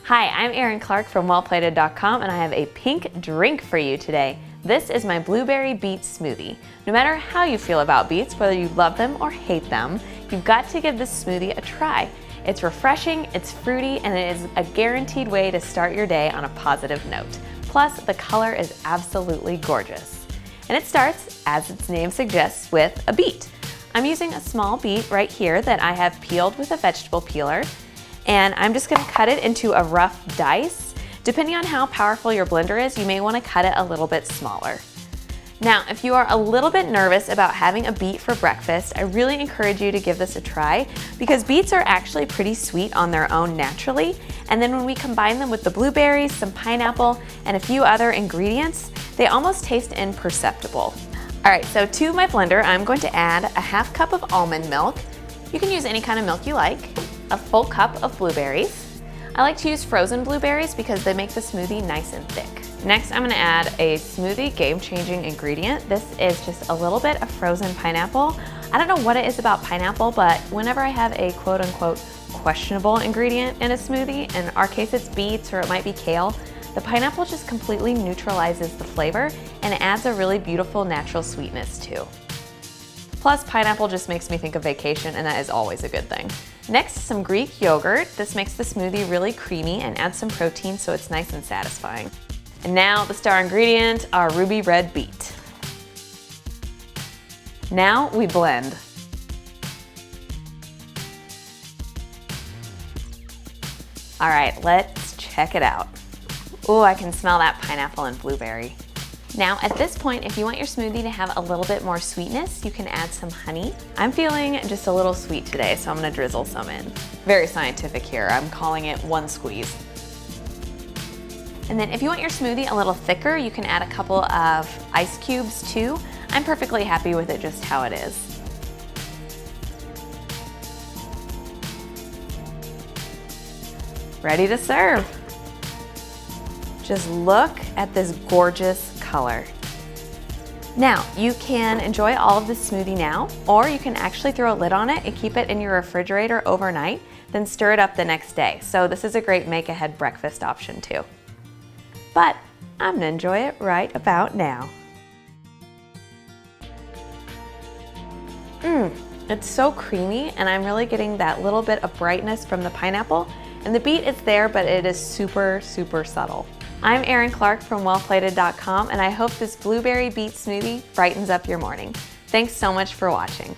Hi, I'm Erin Clarke from wellplated.com and I have a pink drink for you today. This is my blueberry beet smoothie. No matter how you feel about beets, whether you love them or hate them, you've got to give this smoothie a try. It's refreshing, it's fruity, and it is a guaranteed way to start your day on a positive note. Plus, the color is absolutely gorgeous. And it starts, as its name suggests, with a beet. I'm using a small beet right here that I have peeled with a vegetable peeler. And I'm just gonna cut it into a rough dice. Depending on how powerful your blender is, you may wanna cut it a little bit smaller. Now, if you are a little bit nervous about having a beet for breakfast, I really encourage you to give this a try because beets are actually pretty sweet on their own naturally. And then when we combine them with the blueberries, some pineapple, and a few other ingredients, they almost taste imperceptible. All right, so to my blender, I'm going to add a half cup of almond milk. You can use any kind of milk you like. A full cup of blueberries. I like to use frozen blueberries because they make the smoothie nice and thick. Next, I'm gonna add a smoothie game-changing ingredient. This is just a little bit of frozen pineapple. I don't know what it is about pineapple, but whenever I have a quote-unquote questionable ingredient in a smoothie, in our case it's beets or it might be kale, the pineapple just completely neutralizes the flavor and it adds a really beautiful natural sweetness too. Plus, pineapple just makes me think of vacation, and that is always a good thing. Next, some Greek yogurt. This makes the smoothie really creamy and adds some protein so it's nice and satisfying. And now the star ingredient, our ruby red beet. Now we blend. All right, let's check it out. Ooh, I can smell that pineapple and blueberry. Now at this point, if you want your smoothie to have a little bit more sweetness, you can add some honey. I'm feeling just a little sweet today, so I'm gonna drizzle some in. Very scientific here, I'm calling it one squeeze. And then if you want your smoothie a little thicker, you can add a couple of ice cubes too. I'm perfectly happy with it just how it is. Ready to serve. Just look at this gorgeous color. Now, you can enjoy all of this smoothie now, or you can actually throw a lid on it and keep it in your refrigerator overnight, then stir it up the next day. So this is a great make-ahead breakfast option too. But I'm gonna enjoy it right about now. It's so creamy and I'm really getting that little bit of brightness from the pineapple, and the beet is there, but it is super, super subtle. I'm Erin Clarke from wellplated.com and I hope this blueberry beet smoothie brightens up your morning. Thanks so much for watching.